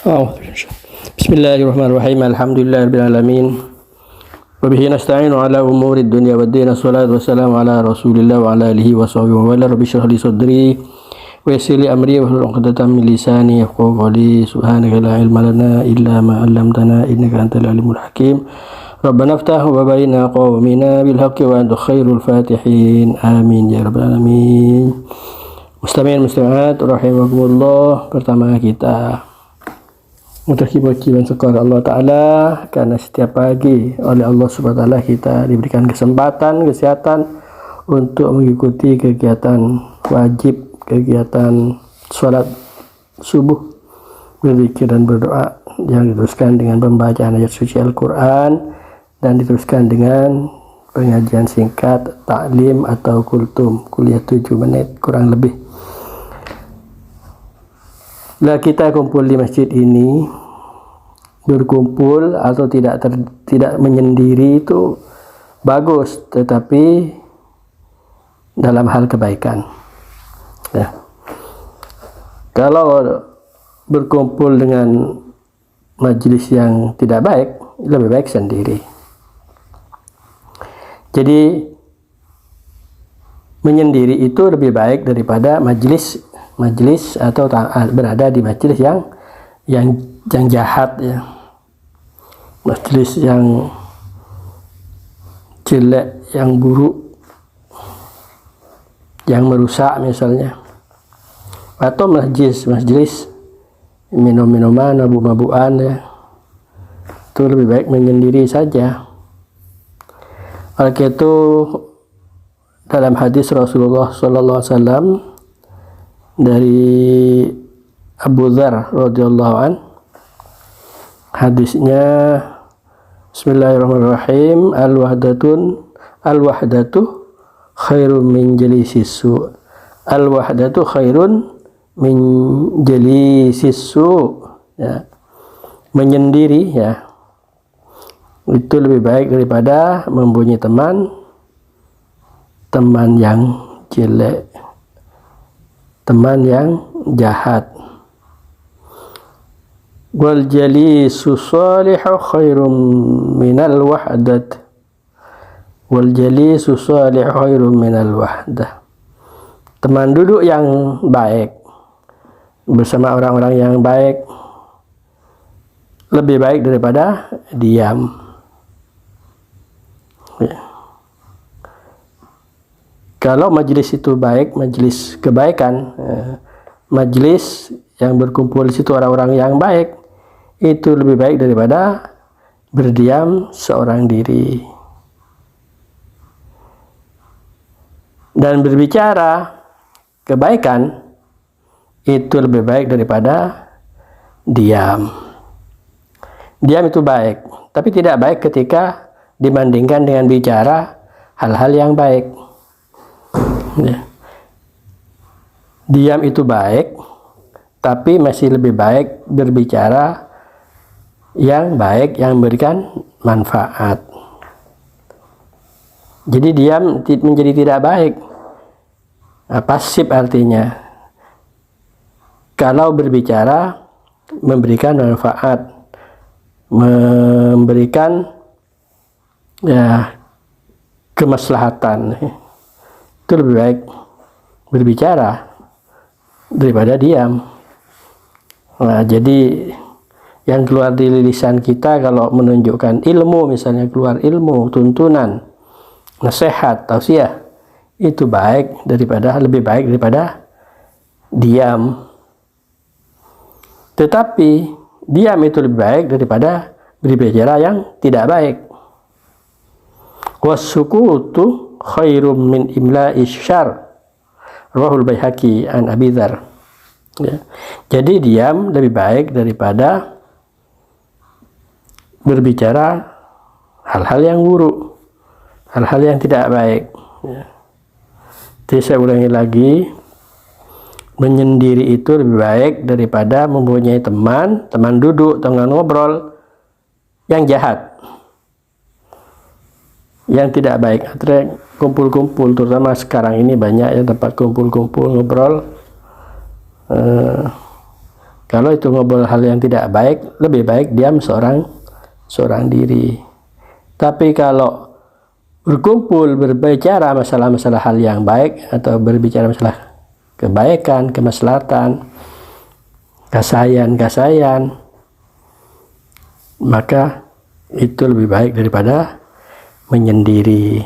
Bismillahirrahmanirrahim. Alhamdulillahirabbil alamin. Wa bihi nasta'inu ala umuri dunya waddin. Wassalatu wassalamu ala Rasulillah wa ala alihi wa sahbihi wa ala rabbi shrah li sadri wa yassir li amri wa hlul 'uqdatam min lisani yafqahu qawli. Subhanaka la ilma lana illa ma 'allamtana innaka antal alimul hakim. Rabbana iftah wa baina qaumina bil haqqi wa anta khairul fatihin. Amin ya rabbal alamin. Mustami'in muslimat rahimakumullah. Pertama kita kewajiban syukur Allah Ta'ala karena setiap pagi oleh Allah Subhanahu Wa Ta'ala kita diberikan kesempatan, kesehatan untuk mengikuti kegiatan wajib, kegiatan sholat subuh, berzikir dan berdoa yang diteruskan dengan pembacaan ayat suci Al-Quran dan diteruskan dengan pengajian singkat taklim atau kultum, kuliah 7 menit kurang lebih. Lah kita kumpul di masjid ini, berkumpul atau tidak menyendiri itu bagus, tetapi dalam hal kebaikan. Ya. Kalau berkumpul dengan majelis yang tidak baik, lebih baik sendiri. Jadi menyendiri itu lebih baik daripada majelis atau berada di majelis yang jahat, ya, majelis yang jelek, yang buruk, yang merusak misalnya, atau majelis minum-minuman, mabuk-mabukan, ya, itu lebih baik menyendiri saja. Oleh itu dalam hadis Rasulullah SAW dari Abu Dzar radhiyallahu an, hadisnya Bismillahirrahmanirrahim, al-wahdatu khairun min jalisis su. Al-wahdatu khairun min jalisis su, ya. Menyendiri, ya, itu lebih baik daripada mempunyai teman yang jelek, teman yang jahat. Wal jalisu salihu khairum minal wahdat. Wal jalisu salihu khairum minal wahdah. Teman duduk yang baik bersama orang-orang yang baik lebih baik daripada diam. Ya. Kalau majelis itu baik, majelis kebaikan, majelis yang berkumpul di situ orang-orang yang baik, itu lebih baik daripada berdiam seorang diri. Dan berbicara kebaikan itu lebih baik daripada diam. Diam itu baik, tapi tidak baik ketika dibandingkan dengan bicara hal-hal yang baik. Ya. Diam itu baik, tapi masih lebih baik berbicara yang baik, yang memberikan manfaat. Jadi diam menjadi tidak baik. Pasif artinya. Kalau berbicara memberikan manfaat, memberikan, ya, kemaslahatan, itu lebih baik berbicara daripada diam. Nah, jadi yang keluar di lisan kita kalau menunjukkan ilmu, misalnya keluar ilmu, tuntunan, nasihat, tausiah, itu lebih baik daripada diam. Tetapi diam itu lebih baik daripada berbicara yang tidak baik. Wasukutu khairum min imla'i syarr. Rawahul Baihaqi an Abi Dzar. Ya. Jadi diam lebih baik daripada berbicara hal-hal yang buruk, hal-hal yang tidak baik. Ya. Jadi saya ulangi lagi, menyendiri itu lebih baik daripada mempunyai teman duduk, teman ngobrol yang jahat, yang tidak baik. Artinya kumpul-kumpul, terutama sekarang ini banyak ya tempat kumpul-kumpul ngobrol. Kalau itu ngobrol hal yang tidak baik, lebih baik diam seorang diri. Tapi kalau berkumpul berbicara masalah-masalah hal yang baik atau berbicara masalah kebaikan, kemaslahatan, kasayan, maka itu lebih baik daripada menyendiri.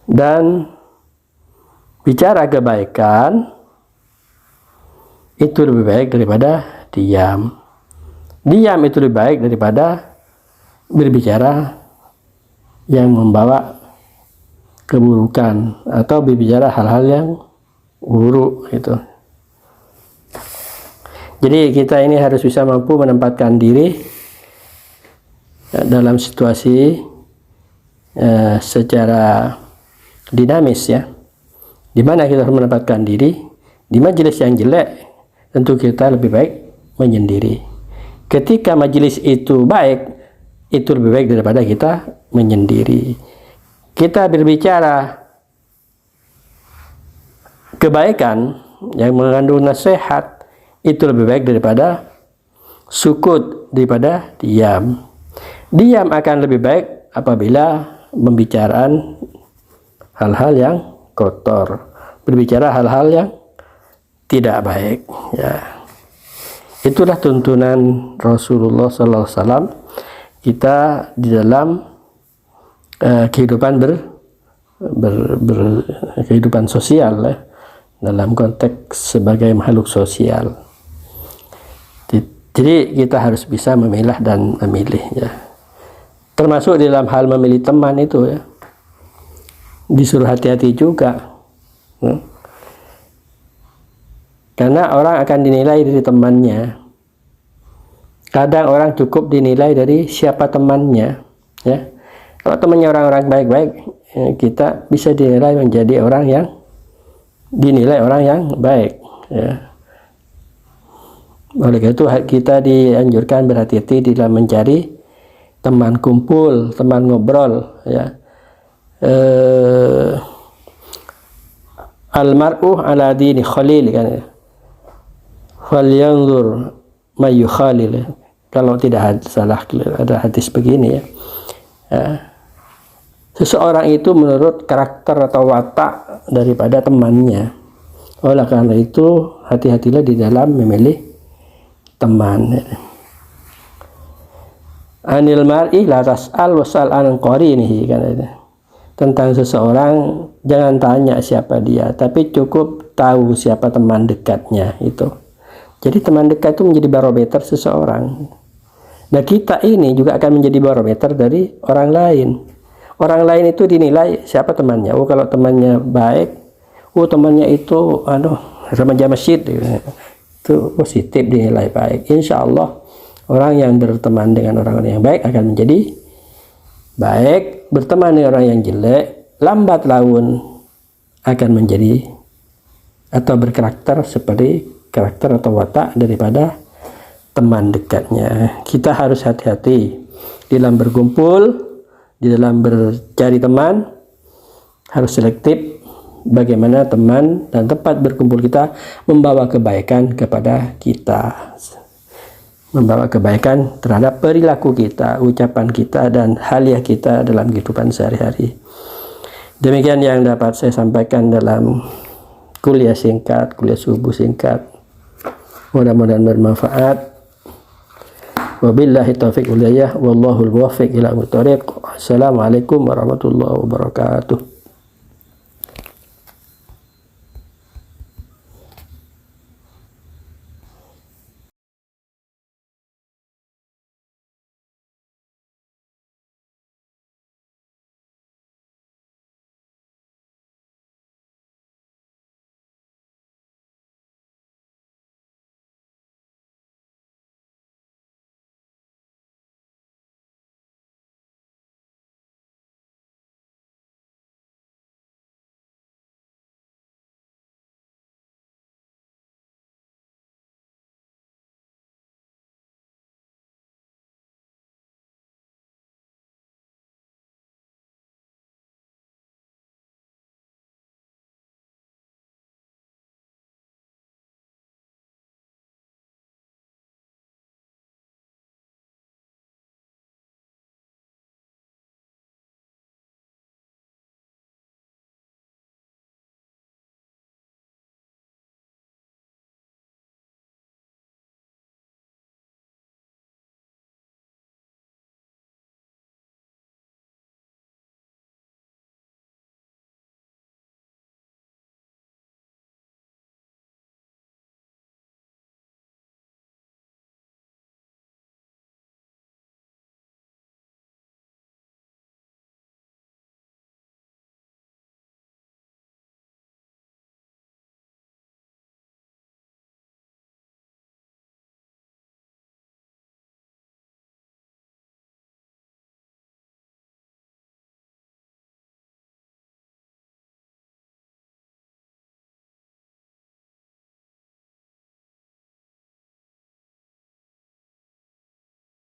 Dan bicara kebaikan itu lebih baik daripada diam. Diam itu lebih baik daripada berbicara yang membawa keburukan atau berbicara hal-hal yang buruk itu. Jadi kita ini harus bisa mampu menempatkan diri dalam situasi secara dinamis ya. Di mana kita harus menempatkan diri di majelis yang jelek, tentu kita lebih baik menyendiri. Ketika majelis itu baik, itu lebih baik daripada kita menyendiri. Kita berbicara kebaikan yang mengandung nasihat, itu lebih baik daripada sukut, daripada diam. Diam akan lebih baik apabila membicarakan hal-hal yang kotor, berbicara hal-hal yang tidak baik ya. Itulah tuntunan Rasulullah SAW kita di dalam kehidupan kehidupan sosial ya, dalam konteks sebagai makhluk sosial. Jadi kita harus bisa memilah dan memilih ya. Termasuk di dalam hal memilih teman itu ya, disuruh hati-hati juga ya. Karena orang akan dinilai dari temannya. Kadang orang cukup dinilai dari siapa temannya ya. Kalau temannya orang-orang baik-baik, kita bisa dinilai menjadi orang yang dinilai orang yang baik ya. Oleh karena itu kita dianjurkan berhati-hati dalam mencari teman kumpul, teman ngobrol ya. Almar'u ala dini khalil kan ya. Falyanzur may yukhalil. Kalau tidak salah ada hadis begini ya. Seseorang itu menurut karakter atau watak daripada temannya. Oleh karena itu hati-hatilah di dalam memilih teman. Anil mar'i la tas'al was'al an qarinihi kan itu. Tentang seseorang jangan tanya siapa dia, tapi cukup tahu siapa teman dekatnya itu. Jadi teman dekat itu menjadi barometer seseorang. Nah kita ini juga akan menjadi barometer dari orang lain. Orang lain itu dinilai siapa temannya. Oh kalau temannya baik, oh temannya itu remaja masjid, itu positif dinilai baik. Insya Allah orang yang berteman dengan orang-orang yang baik akan menjadi baik. Berteman dengan orang yang jelek, lambat laun akan menjadi atau berkarakter seperti karakter atau watak daripada teman dekatnya. Kita harus hati-hati dalam berkumpul, di dalam bercari teman, harus selektif bagaimana teman dan tempat berkumpul kita membawa kebaikan kepada kita, membawa kebaikan terhadap perilaku kita, ucapan kita, dan haliah kita dalam kehidupan sehari-hari. Demikian yang dapat saya sampaikan dalam kuliah singkat, kuliah subuh singkat. Mudah-mudahan bermanfaat. Wabillahi taufiq wal hidayah, wallahul muwaffiq ila aqwamit thoriq. Assalamualaikum warahmatullahi wabarakatuh.